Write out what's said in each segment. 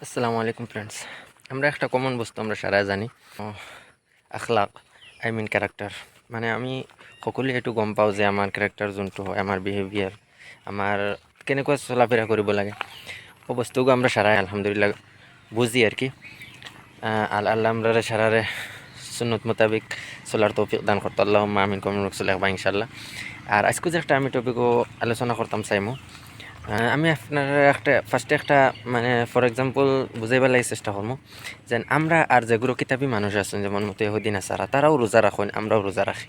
আসসালামু আলাইকুম ফ্রেন্ডস। আমরা একটা কমন বস্তু আমরা সারাই জানি, আখলাক, আই মিন ক্যারেক্টার। মানে আমি সকলোৱে এইটো গম পাওঁ যে আমাৰ কেৰেক্টাৰ যোনটো হয়, আমাৰ বিহেভিয়াৰ, আমাৰ কেনেকুৱা চলাফেৰা কৰিব লাগে, সেই বস্তুকে আমরা সারাই আলহামদুলিল্লাহ বুঝি আর কি। আল্লাহ আমরা সারারে সুন্নত মোতাবিক চলার তৌফিক দান করতো, আল্লাহ আমিন কমিন রকসুল্লাহ বা ইনশাল্লাহ। আর আজকে যে একটা আমি টপিকও আলোচনা করতাম চাইমু, আমি আপনার একটা ফার্স্টে একটা মানে ফর এক্সাম্পল বুঝাইবার লাগে চেষ্টা করবো যে আমরা আর যেগুলো কিতাবী মানুষ আছেন, যেমন মতো ইহুদিন আসারা, তারাও রোজা রাখেন, আমরাও রোজা রাখি।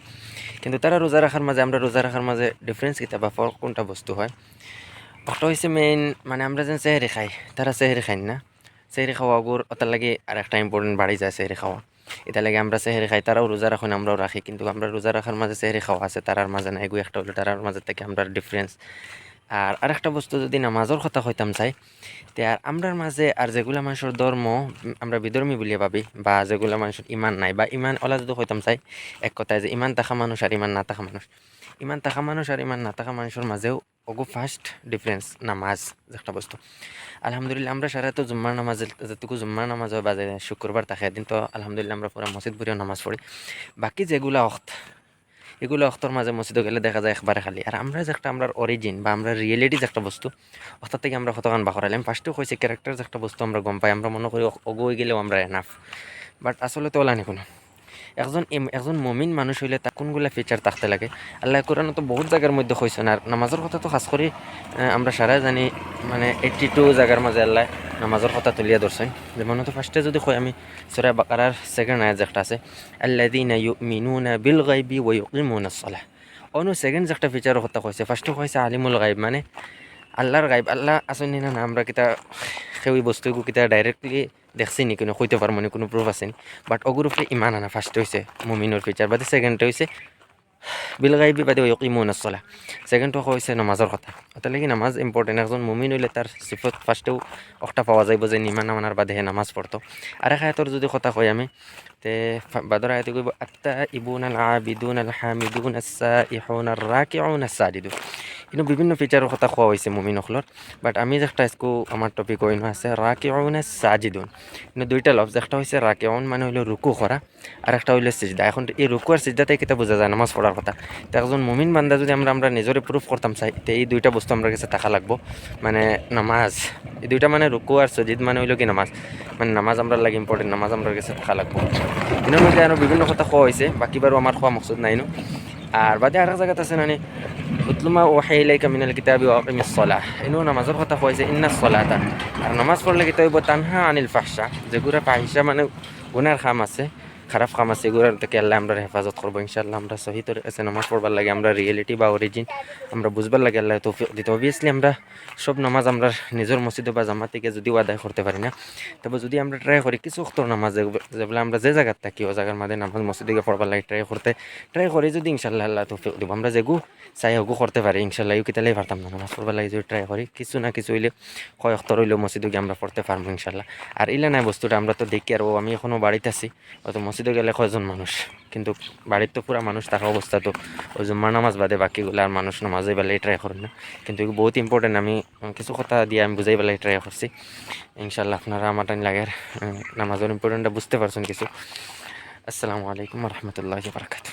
কিন্তু তারা রোজা রাখার মাঝে আমরা রোজা রাখার মাঝে ডিফারেন্স কিতা বা ফরক কোনটা বস্তু হয়, একটা হয়েছে মেইন মানে আমরা যেন চেহারি খাই, তারা চেহারি খাই না। চেহারি খাওয়া ওগুর ওটার লাগে আর একটা ইম্পর্টেন্ট বাড়ি যায় চেহারি খাওয়া। এটা লাগে আমরা চেহারি খাই, তারাও রোজা রাখেন, আমরাও রাখি, কিন্তু আমরা রোজা রাখার মাঝে চেহারি খাওয়া আছে, তারার মাঝে না। এগুলো একটা হলো তারার মাঝে থেকে আমরা ডিফারেন্স। আর আরেকটা বস্তু যদি নামাজের কথা কইতাম চাই, তে আর আমরার মাঝে আর যেগুলা মানুষের ধর্ম আমরা বিধর্মী বলিয়া ভাবি, বা যেগুলা মানুষের ইমান নাই বা ইমান ওলা যদি কইতাম চাই, এক কথায় যে ইমান থাকা মানুষ আর ইমান না থাকা মানুষ, ইমান থাকা মানুষ আর ইমান না থাকা মানুষের মাঝেও ওগো ফার্স্ট ডিফারেন্স নামাজ যে একটা বস্তু। আলহামদুলিল্লাহ আমরা সারা তো জুম্মার নামাজ, যেটুকু জুম্মার নামাজ হয় বা যে শুক্রবার থাকে দিন, তো আলহামদুলিল্লাহ আমরা পুরা মসজিদ ভরিও নামাজ পড়ি। বাকি যেগুলা অক্ত, এগুলো অক্তর মাঝে মসজিদে গেলে দেখা যায় একবারে খালি। আর আমরা যে একটা আমরা অরিজিন বা আমরা রিয়েলিটি যে একটা বস্তু, অর্থাৎ থেকে আমরা কতক্ষণ বাখরাইলাম ফার্স্টেও কইছি ক্যারেক্টার যে একটা বস্তু আমরা গম পাই, আমরা মনে করি অগই গেলেও আমরা এনাফ। বাট আসলে তো ওলা নি কোনো। একজন মমিন মানুষ হইলে তার কোনগুলা ফিচার থাকতে লাগে, আল্লাহ কোরআন তো বহুত জায়গার মধ্যে কইছেন। আর নামাজের কথা তো খাস করে আমরা সারাই জানি, মানে 82 জায়গার মাঝে আল্লাহ নামাজের কথা তুলিয়া ধরছেন। যেমন তো ফার্স্টে যদি কই আমি, সূরা বাকারার সেকেন্ড আয়াত যেটা আছে, আল্লাযীনা ইউমিনুনা বিল গায়বি ওয়া ইউকিমুনাস সালাহ। অনু সেকেন্ড যে একটা ফিচারের কথা কইছে, ফার্স্টে কইছে আলিমুল গায়ব, মানে আল্লাহর গায়ব। আল্লাহ আসেনি না, আমরা কিতা সেই বস্তুগু কিতা ডাইরেক্টলি দেখছি নি, কোনো কইতে পারবো নি, কোনো প্রুফ আছে নি। বাট ওগুর উপরে ইমান আনা ফার্স্ট হয়েছে মুমিনের ফিচার, বাদে সেকেন্ডটা হয়েছে বিল গাইবি বাদে ইউকিমুনাস সালাহ। সেকেন্ডটা হয়েছে নামাজের কথা। ওটা লাগি নামাজ ইম্পর্টেন্ট। একজন মুমিন হইলে তার সিফত ফার্স্টেও একটা পাওয়া যাইব যে ইমান মানার বাদে হে নামাজ পড়তো। আর এক আয়াতর যদি কথা কই আমি, তে বাদর আয়াতে কইব আত্তা ইবুন আল আবিদুন আল হামিদুন আস-সাইহুন আর রাকিউন আস-সাজিদুন। কিন্তু বিভিন্ন ফিচারের কথা কোয়া হয়েছে মুমিন অখলর। বাট আমি যে একটা আজকু আমার টপিক হইনো আছে রাকিউন আস-সাজিদুন। কিন্তু দুইটা লফজ, একটা হইছে রাকিউন মানে হইলো রুকু করা, আর একটা হইলো সিজদা। এখন এই রুকু আর সিজদাতে কিতা বোঝা যায় নামাজ পড়ার কথা। তো একজন মুমিন বান্দা যদি আমরা নিজরে প্রুফ করতাম চাই, তো এই দুইটা বস্তু আমার কাছে থাকা লাগবো। মানে নামাজ, এই দুইটা মানে রুকু আর সজিদ মানে হইলো কি নামাজ, মানে নামাজ আমরা লাগে ইম্পর্টেন্ট, নামাজ আমার কাছে থাকা লাগবো। এর মধ্যে আরো বিভিন্ন কথা কোয়া হয়েছে, বাকি বারও আমার কোয়া মকসুদ নাইনো। আর বাদে আরেক জায়গাত আছে নানি উতলুমা ওয়াহি ইলাইকা মিনাল কিতাবি ওয়া আকিমিস সালাহ, এনো নামাজের কথা কইছে ইন্নাস সালাতা। আর নামাজ পড়লে কি তৈব তানহা আনিল ফাহশা, যেগুলা ফাহিশা মানে গুনার কাম আছে, খারাপ কাম আছে, এগুলোর থেকে আল্লাহ আমরা হেফাজত করবো ইনশাআল্লাহ। আমরা সহি তরিকাতে নামাজ পড়বার লাগে, আমরা রিয়েলিটি বা অরিজিন আমরা বুঝবার লাগে, আল্লাহ তৌফিক দিতে। অবভিয়াসলি আমরা সব নামাজ আমরা নিজের মসজিদে বা জামা থেকে যদিও আদায় করতে পারি না, তবে যদি আমরা ট্রাই করি কিছু অক্তর নামাজ যেগুলো আমরা যে জায়গায় থাকি ও জায়গার মাঝে নামাজ মসজিদে পড়বার লাগে ট্রাই করি যদি ইনশাআল্লাহ আল্লাহ তৌফিক দিব। আমরা যেগু চাই হগু করতে পারি ইনশাআল্লাহ, ইউ কিতালেই পারতাম না নামাজ পড়বার লাগে যদি ট্রাই করি কিছু না কিছু হইলে কয় অক্তর হইলেও মসজিদে গিয়ে আমরা পড়তে পারবো ইনশাআল্লাহ। আর ইলা নাই বস্তুটা আমরা তো দেখি, আর আমি এখনো বাড়িতে আছি, হয়তো মসজিদে গেলে কয়জন মানুষ, কিন্তু বাড়ির তো পুরা মানুষ থাকা অবস্থা, তো ওই জুম্মার নামাজ বাদে বাকিগুলো আর মানুষ নামাজে বেলায় ট্রাই করেন না। কিন্তু এগুলো বহুত ইম্পর্টেন্ট, আমি কিছু কথা দিয়ে আমি বুঝাই বেলায় ট্রাই করছি ইনশাআল্লাহ। আপনারা আমার টাইম লাগে নামাজের ইম্পর্টেন্টটা বুঝতে পারছেন কিছু। আসসালামু আলাইকুম রহমতুল্লাহ বারকাত।